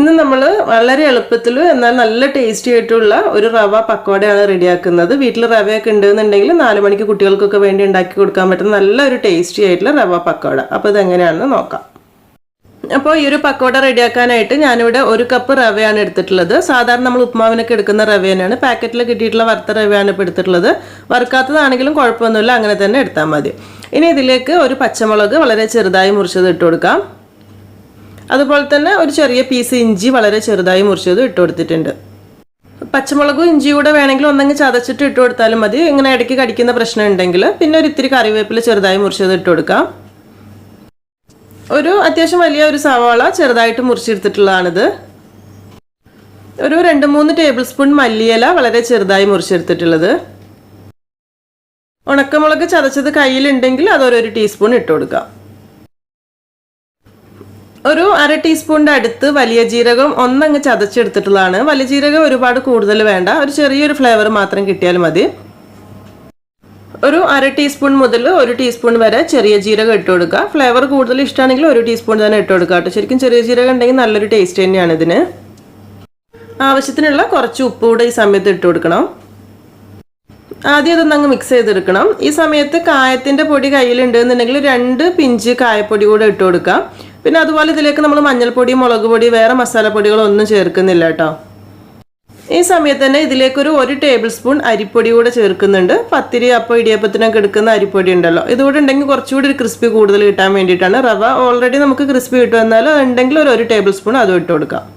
ഇന്ന് നമ്മൾ വളരെ എളുപ്പത്തിൽ എന്നാൽ നല്ല ടേസ്റ്റി ആയിട്ടുള്ള ഒരു റവ പക്കോടയാണ് റെഡിയാക്കുന്നത്. വീട്ടിൽ റവയൊക്കെ ഉണ്ടെന്നുണ്ടെങ്കിൽ 4 മണിക്ക് കുട്ടികൾക്കൊക്കെ വേണ്ടി ഉണ്ടാക്കി കൊടുക്കാൻ പറ്റുന്ന നല്ലൊരു ടേസ്റ്റി ആയിട്ടുള്ള റവ പക്കോട. അപ്പോൾ ഇതെങ്ങനെയാണെന്ന് നോക്കാം. അപ്പോൾ ഈ ഒരു പക്കോട റെഡിയാക്കാനായിട്ട് ഞാനിവിടെ 1 കപ്പ് റവയാണ് എടുത്തിട്ടുള്ളത്. സാധാരണ നമ്മൾ ഉപ്മാവിനൊക്കെ എടുക്കുന്ന റവ തന്നെയാണ്. പാക്കറ്റിൽ കിട്ടിയിട്ടുള്ള വറുത്ത റവയാണ് ഇപ്പോൾ എടുത്തിട്ടുള്ളത്. വറുക്കാത്തതാണെങ്കിലും കുഴപ്പമൊന്നുമില്ല, അങ്ങനെ തന്നെ എടുത്താൽ മതി. ഇനി ഇതിലേക്ക് ഒരു പച്ചമുളക് വളരെ ചെറുതായി മുറിച്ചത് ഇട്ട് കൊടുക്കാം. അതുപോലെ തന്നെ ഒരു ചെറിയ പീസ് ഇഞ്ചി വളരെ ചെറുതായി മുറിച്ചത് ഇട്ട് കൊടുത്തിട്ടുണ്ട്. പച്ചമുളകും ഇഞ്ചിയും കൂടെ വേണമെങ്കിൽ ഒന്നെങ്കിൽ ചതച്ചിട്ട് ഇട്ട് കൊടുത്താലും മതി. ഇങ്ങനെ ഇടയ്ക്ക് കടിക്കുന്ന പ്രശ്നം ഉണ്ടെങ്കിൽ പിന്നെ ഒരു ഇത്തിരി കറിവേപ്പില ചെറുതായി മുറിച്ചത് ഇട്ട് കൊടുക്കാം. ഒരു അത്യാവശ്യം വലിയ ഒരു സവാള ചെറുതായിട്ട് മുറിച്ചെടുത്തിട്ടുള്ളതാണിത്. ഒരു 2-3 ടേബിൾ സ്പൂൺ മല്ലിയില വളരെ ചെറുതായി മുറിച്ചെടുത്തിട്ടുള്ളത്. ഉണക്കമുളക് ചതച്ചത് കയ്യിലുണ്ടെങ്കിൽ അതൊരു ടീസ്പൂൺ ഇട്ട് കൊടുക്കാം. ഒരു 1/2 ടീസ്പൂണിൻ്റെ അടുത്ത് വലിയ ജീരകം ഒന്നങ്ങ് ചതച്ചെടുത്തിട്ടുള്ളതാണ്. വലിയ ജീരകം ഒരുപാട് കൂടുതൽ വേണ്ട, ഒരു ചെറിയൊരു ഫ്ലേവർ മാത്രം കിട്ടിയാൽ മതി. ഒരു 1/2 ടീസ്പൂൺ മുതൽ 1 ടീസ്പൂൺ വരെ ചെറിയ ജീരകം ഇട്ട് കൊടുക്കുക. ഫ്ലേവർ കൂടുതൽ ഇഷ്ടമാണെങ്കിൽ 1 ടീസ്പൂൺ തന്നെ ഇട്ട് കൊടുക്കുക കേട്ടോ. ശരിക്കും ചെറിയ ജീരകം ഉണ്ടെങ്കിൽ നല്ലൊരു ടേസ്റ്റ് തന്നെയാണ് ഇതിന്. ആവശ്യത്തിനുള്ള കുറച്ച് ഉപ്പ് കൂടെ ഈ സമയത്ത് ഇട്ട് കൊടുക്കണം. ആദ്യം ഇതൊന്നങ്ങ് മിക്സ് ചെയ്തെടുക്കണം. ഈ സമയത്ത് കായത്തിൻ്റെ പൊടി കയ്യിലുണ്ടെന്നുണ്ടെങ്കിൽ 2 പിഞ്ച് കായപ്പൊടി കൂടെ ഇട്ട് കൊടുക്കാം. പിന്നെ അതുപോലെ ഇതിലേക്ക് നമ്മൾ മഞ്ഞൾപ്പൊടി, മുളക് പൊടി, വേറെ മസാലപ്പൊടികളൊന്നും ചേർക്കുന്നില്ല കേട്ടോ. ഈ സമയത്ത് തന്നെ ഇതിലേക്കൊരു 1 ടേബിൾ സ്പൂൺ അരിപ്പൊടി കൂടെ ചേർക്കുന്നുണ്ട്. പത്തിരി, അപ്പം, ഇടിയപ്പത്തിനൊക്കെ എടുക്കുന്ന അരിപ്പൊടി ഉണ്ടല്ലോ, ഇതുകൂടെ ഉണ്ടെങ്കിൽ കുറച്ചുകൂടി ഒരു ക്രിസ്പി കൂടുതൽ കിട്ടാൻ വേണ്ടിയിട്ടാണ്. റവ ഓൾറെഡി നമുക്ക് ക്രിസ്പി കിട്ടും, എന്നാലും ഉണ്ടെങ്കിൽ ഒരു 1 ടേബിൾ സ്പൂൺ അതും ഇട്ട് കൊടുക്കാം.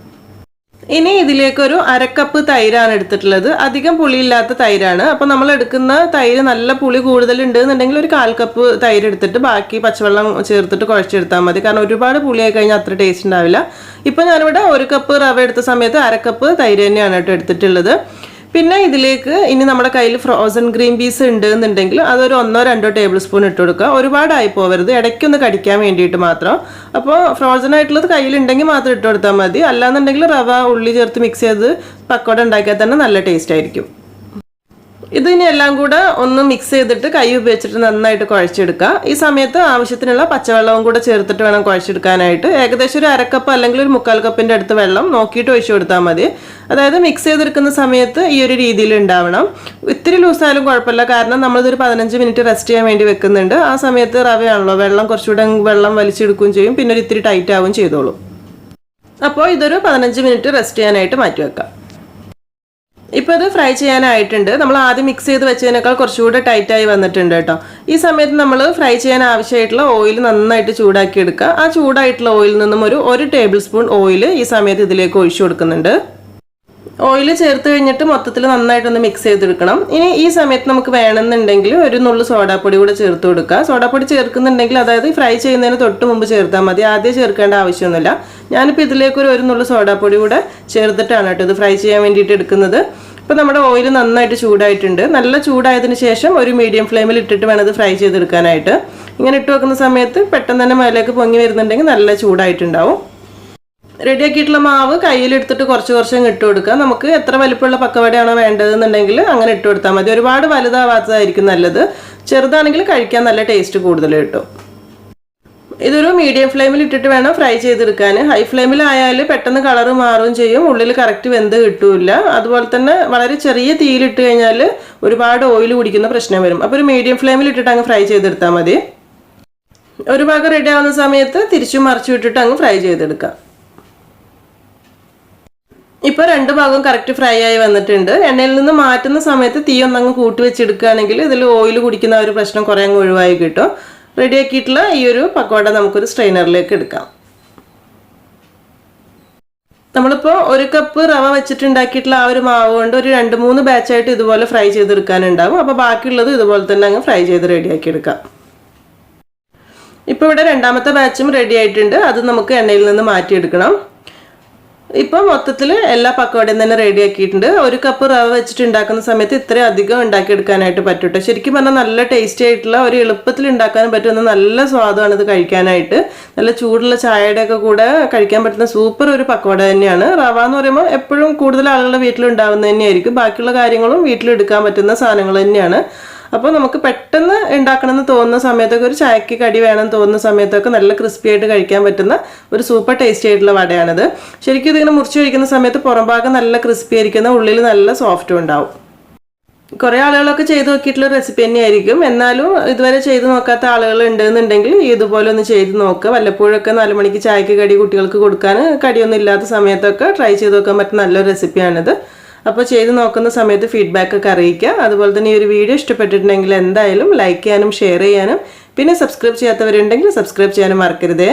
ഇനി ഇതിലേക്കൊരു 1/2 കപ്പ് തൈരാണ് എടുത്തിട്ടുള്ളത്. അധികം പുളിയില്ലാത്ത തൈരാണ്. അപ്പോൾ നമ്മൾ എടുക്കുന്ന തൈര് നല്ല പുളി കൂടുതലുണ്ട് എന്നുണ്ടെങ്കിൽ ഒരു 1/4 കപ്പ് തൈര് എടുത്തിട്ട് ബാക്കി പച്ചവെള്ളം ചേർത്തിട്ട് കുഴച്ചെടുത്താൽ മതി. കാരണം ഒരുപാട് പുളിയായി കഴിഞ്ഞാൽ അത്ര ടേസ്റ്റ് ഉണ്ടാവില്ല. ഇപ്പോൾ ഞാനിവിടെ 1 കപ്പ് റവ എടുത്ത സമയത്ത് 1/2 കപ്പ് തൈര് തന്നെയാണ് കേട്ടോ എടുത്തിട്ടുള്ളത്. പിന്നെ ഇതിലേക്ക് ഇനി നമ്മുടെ കയ്യിൽ ഫ്രോസൺ ഗ്രീൻ പീസ് ഉണ്ട് എന്നുണ്ടെങ്കിൽ അതൊരു 1-2 ടേബിൾ സ്പൂൺ ഇട്ട് കൊടുക്കുക. ഒരുപാടായി പോകരുത്, ഇടയ്ക്കൊന്ന് കടിക്കാൻ വേണ്ടിയിട്ട് മാത്രം. അപ്പോൾ ഫ്രോസൺ ആയിട്ടുള്ളത് കയ്യിലുണ്ടെങ്കിൽ മാത്രം ഇട്ട് കൊടുത്താൽ മതി. അല്ലാന്നുണ്ടെങ്കിൽ റവ, ഉള്ളി ചേർത്ത് മിക്സ് ചെയ്ത് പക്കോട ഉണ്ടാക്കിയാൽ തന്നെ നല്ല ടേസ്റ്റ് ആയിരിക്കും. ഇത് ഇനി എല്ലാം കൂടെ ഒന്ന് മിക്സ് ചെയ്തിട്ട് കൈ ഉപയോഗിച്ചിട്ട് നന്നായിട്ട് കുഴച്ചെടുക്കുക. ഈ സമയത്ത് ആവശ്യത്തിനുള്ള പച്ചവെള്ളവും കൂടെ ചേർത്തിട്ട് വേണം കുഴച്ചെടുക്കാനായിട്ട്. ഏകദേശം ഒരു 1/2 കപ്പ് അല്ലെങ്കിൽ ഒരു 1/4 കപ്പിൻ്റെ അടുത്ത് വെള്ളം നോക്കിയിട്ട് ഒഴിച്ചു കൊടുത്താൽ മതി. അതായത് മിക്സ് ചെയ്തെടുക്കുന്ന സമയത്ത് ഈ ഒരു രീതിയിൽ ഉണ്ടാവണം. ഇത്തിരി ലൂസായാലും കുഴപ്പമില്ല, കാരണം നമ്മളിതൊരു 15 മിനിറ്റ് റെസ്റ്റ് ചെയ്യാൻ വേണ്ടി വെക്കുന്നുണ്ട്. ആ സമയത്ത് റവയാണല്ലോ, വെള്ളം കുറച്ചുകൂടെ വെള്ളം വലിച്ചെടുക്കുകയും ചെയ്യും, പിന്നെ ഒരു ഇത്തിരി ടൈറ്റ് ആവുകയും ചെയ്തോളൂ. അപ്പോൾ ഇതൊരു 15 മിനിറ്റ് റെസ്റ്റ് ചെയ്യാനായിട്ട് മാറ്റി വെക്കാം. ഇപ്പോൾ ഇത് ഫ്രൈ ചെയ്യാനായിട്ടുണ്ട്. നമ്മൾ ആദ്യം മിക്സ് ചെയ്ത് വെച്ചതിനേക്കാൾ കുറച്ചുകൂടെ ടൈറ്റായി വന്നിട്ടുണ്ട് കേട്ടോ. ഈ സമയത്ത് നമ്മൾ ഫ്രൈ ചെയ്യാൻ ആവശ്യമായിട്ടുള്ള ഓയിൽ നന്നായിട്ട് ചൂടാക്കി എടുക്കുക. ആ ചൂടായിട്ടുള്ള ഓയിലിൽ നിന്നും ഒരു 1 ടേബിൾ സ്പൂൺ ഓയിൽ ഈ സമയത്ത് ഇതിലേക്ക് ഒഴിച്ചു കൊടുക്കുന്നുണ്ട്. ഓയിൽ ചേർത്ത് കഴിഞ്ഞിട്ട് മൊത്തത്തിൽ നന്നായിട്ടൊന്ന് മിക്സ് ചെയ്തെടുക്കണം. ഇനി ഈ സമയത്ത് നമുക്ക് വേണമെന്നുണ്ടെങ്കിൽ ഒരു നുള്ളു സോഡാപ്പൊടി കൂടെ ചേർത്ത് കൊടുക്കുക. സോഡാപ്പൊടി ചേർക്കുന്നുണ്ടെങ്കിൽ അതായത് ഫ്രൈ ചെയ്യുന്നതിന് തൊട്ട് മുമ്പ് ചേർത്താൽ മതി, ആദ്യം ചേർക്കേണ്ട ആവശ്യമൊന്നുമില്ല. ഞാനിപ്പോൾ ഇതിലേക്ക് ഒരു നുള്ളു സോഡാപ്പൊടി കൂടെ ചേർത്തിട്ടാണ് കേട്ടോ ഇത് ഫ്രൈ ചെയ്യാൻ വേണ്ടിയിട്ട് എടുക്കുന്നത്. ഇപ്പോൾ നമ്മുടെ ഓയിൽ നന്നായിട്ട് ചൂടായിട്ടുണ്ട്. നല്ല ചൂടായതിന് ശേഷം ഒരു മീഡിയം ഫ്ലെയിമിൽ ഇട്ടിട്ട് വേണം ഇത് ഫ്രൈ ചെയ്തെടുക്കാനായിട്ട്. ഇങ്ങനെ ഇട്ട് വെക്കുന്ന സമയത്ത് പെട്ടെന്ന് തന്നെ മേലേക്ക് പൊങ്ങി വരുന്നുണ്ടെങ്കിൽ നല്ല ചൂടായിട്ടുണ്ടാവും. റെഡിയാക്കിയിട്ടുള്ള മാവ് കയ്യിലെടുത്തിട്ട് കുറച്ച് ഇട്ട് കൊടുക്കുക. നമുക്ക് എത്ര വലിപ്പമുള്ള പക്കവടയാണോ വേണ്ടതെന്നുണ്ടെങ്കിൽ അങ്ങനെ ഇട്ട് കൊടുത്താൽ മതി. ഒരുപാട് വലുതാവാത്തതായിരിക്കും നല്ലത്. ചെറുതാണെങ്കിൽ കഴിക്കാൻ നല്ല ടേസ്റ്റ് കൂടുതൽ കിട്ടും. ഇതൊരു മീഡിയം ഫ്ലെയിമിൽ ഇട്ടിട്ട് വേണം ഫ്രൈ ചെയ്തെടുക്കാൻ. ഹൈ ഫ്ലെയിമിലായാൽ പെട്ടെന്ന് കളറ് മാറുകയും ചെയ്യും, ഉള്ളിൽ കറക്റ്റ് വെന്ത് കിട്ടൂല. അതുപോലെ തന്നെ വളരെ ചെറിയ തീയിലിട്ട് കഴിഞ്ഞാൽ ഒരുപാട് ഓയിൽ കുടിക്കുന്ന പ്രശ്നം വരും. അപ്പോൾ ഒരു മീഡിയം ഫ്ലെയിമിൽ ഇട്ടിട്ട് അങ്ങ് ഫ്രൈ ചെയ്തെടുത്താൽ മതി. ഒരു ഭാഗം റെഡി ആവുന്ന സമയത്ത് തിരിച്ചും മറിച്ചു വിട്ടിട്ട് അങ്ങ് ഫ്രൈ ചെയ്തെടുക്കാം. ഇപ്പോൾ 2 ഭാഗവും കറക്റ്റ് ഫ്രൈ ആയി വന്നിട്ടുണ്ട്. എണ്ണയിൽ നിന്ന് മാറ്റുന്ന സമയത്ത് തീ ഒന്നങ്ങ് കൂട്ടി വെച്ചെടുക്കുകയാണെങ്കിൽ ഇതിൽ ഓയിൽ കുടിക്കുന്ന ഒരു പ്രശ്നം കുറേ അങ്ങ് ഒഴിവായി കിട്ടും. റെഡിയാക്കിയിട്ടുള്ള ഈ ഒരു പക്കോട നമുക്കൊരു സ്ട്രെയിനറിലേക്ക് എടുക്കാം. നമ്മളിപ്പോൾ 1 കപ്പ് റവ വെച്ചിട്ടുണ്ടാക്കിയിട്ടുള്ള ആ ഒരു മാവ് കൊണ്ട് ഒരു 2-3 ബാച്ചായിട്ട് ഇതുപോലെ ഫ്രൈ ചെയ്തെടുക്കാനുണ്ടാവും. അപ്പോൾ ബാക്കിയുള്ളത് ഇതുപോലെ തന്നെ അങ്ങ് ഫ്രൈ ചെയ്ത് റെഡിയാക്കി എടുക്കാം. ഇപ്പോൾ ഇവിടെ 2ാമത്തെ ബാച്ചും റെഡി ആയിട്ടുണ്ട്. അത് നമുക്ക് എണ്ണയിൽ നിന്ന് മാറ്റിയെടുക്കണം. ഇപ്പോൾ മൊത്തത്തിൽ എല്ലാ പക്കോടയും തന്നെ റെഡിയാക്കിയിട്ടുണ്ട്. 1 കപ്പ് റവ വെച്ചിട്ട് ഉണ്ടാക്കുന്ന സമയത്ത് ഇത്രയും അധികം ഉണ്ടാക്കിയെടുക്കാനായിട്ട് പറ്റൂട്ടോ. ശരിക്കും പറഞ്ഞാൽ നല്ല ടേസ്റ്റി ആയിട്ടുള്ള ഒരു എളുപ്പത്തിൽ ഉണ്ടാക്കാനും പറ്റുന്ന നല്ല സ്വാദാണ് ഇത് കഴിക്കാനായിട്ട്. നല്ല ചൂടുള്ള ചായയുടെയൊക്കെ കൂടെ കഴിക്കാൻ പറ്റുന്ന സൂപ്പർ ഒരു പക്കോട തന്നെയാണ്. റവ എന്ന് പറയുമ്പോൾ എപ്പോഴും കൂടുതൽ ആളുകളുടെ വീട്ടിലുണ്ടാവുന്നത് തന്നെയായിരിക്കും. ബാക്കിയുള്ള കാര്യങ്ങളും വീട്ടിലെടുക്കാൻ പറ്റുന്ന സാധനങ്ങൾ തന്നെയാണ്. അപ്പോൾ നമുക്ക് പെട്ടെന്ന് ഉണ്ടാക്കണമെന്ന് തോന്നുന്ന സമയത്തൊക്കെ ഒരു ചായക്ക് കടി വേണം തോന്നുന്ന സമയത്തൊക്കെ നല്ല ക്രിസ്പി ആയിട്ട് കഴിക്കാൻ പറ്റുന്ന ഒരു സൂപ്പർ ടേസ്റ്റി ആയിട്ടുള്ള വടയാണിത്. ശരിക്കും ഇതിങ്ങനെ മുറിച്ച് കഴിക്കുന്ന സമയത്ത് പുറം ഭാഗം നല്ല ക്രിസ്പി ആയിരിക്കുന്ന, ഉള്ളിൽ നല്ല സോഫ്റ്റും ഉണ്ടാവും. കുറേ ആളുകളൊക്കെ ചെയ്ത് നോക്കിയിട്ടുള്ള റെസിപ്പി തന്നെയായിരിക്കും. എന്നാലും ഇതുവരെ ചെയ്ത് നോക്കാത്ത ആളുകൾ ഉണ്ടെന്നുണ്ടെങ്കിൽ ഇതുപോലെ ഒന്ന് ചെയ്ത് നോക്കുക. വല്ലപ്പോഴൊക്കെ 4 മണിക്ക് ചായക്ക് കടി കുട്ടികൾക്ക് കൊടുക്കാൻ കടിയൊന്നും ഇല്ലാത്ത സമയത്തൊക്കെ ട്രൈ ചെയ്ത് നോക്കാൻ പറ്റുന്ന നല്ലൊരു റെസിപ്പിയാണിത്. അപ്പോൾ ചെയ്ത് നോക്കുന്ന സമയത്ത് ഫീഡ്ബാക്കൊക്കെ അറിയിക്കുക. അതുപോലെ തന്നെ ഈ ഒരു വീഡിയോ ഇഷ്ടപ്പെട്ടിട്ടുണ്ടെങ്കിൽ എന്തായാലും ലൈക്ക് ചെയ്യാനും ഷെയർ ചെയ്യാനും പിന്നെ സബ്സ്ക്രൈബ് ചെയ്യാത്തവരുണ്ടെങ്കിൽ സബ്സ്ക്രൈബ് ചെയ്യാനും മറക്കരുതേ.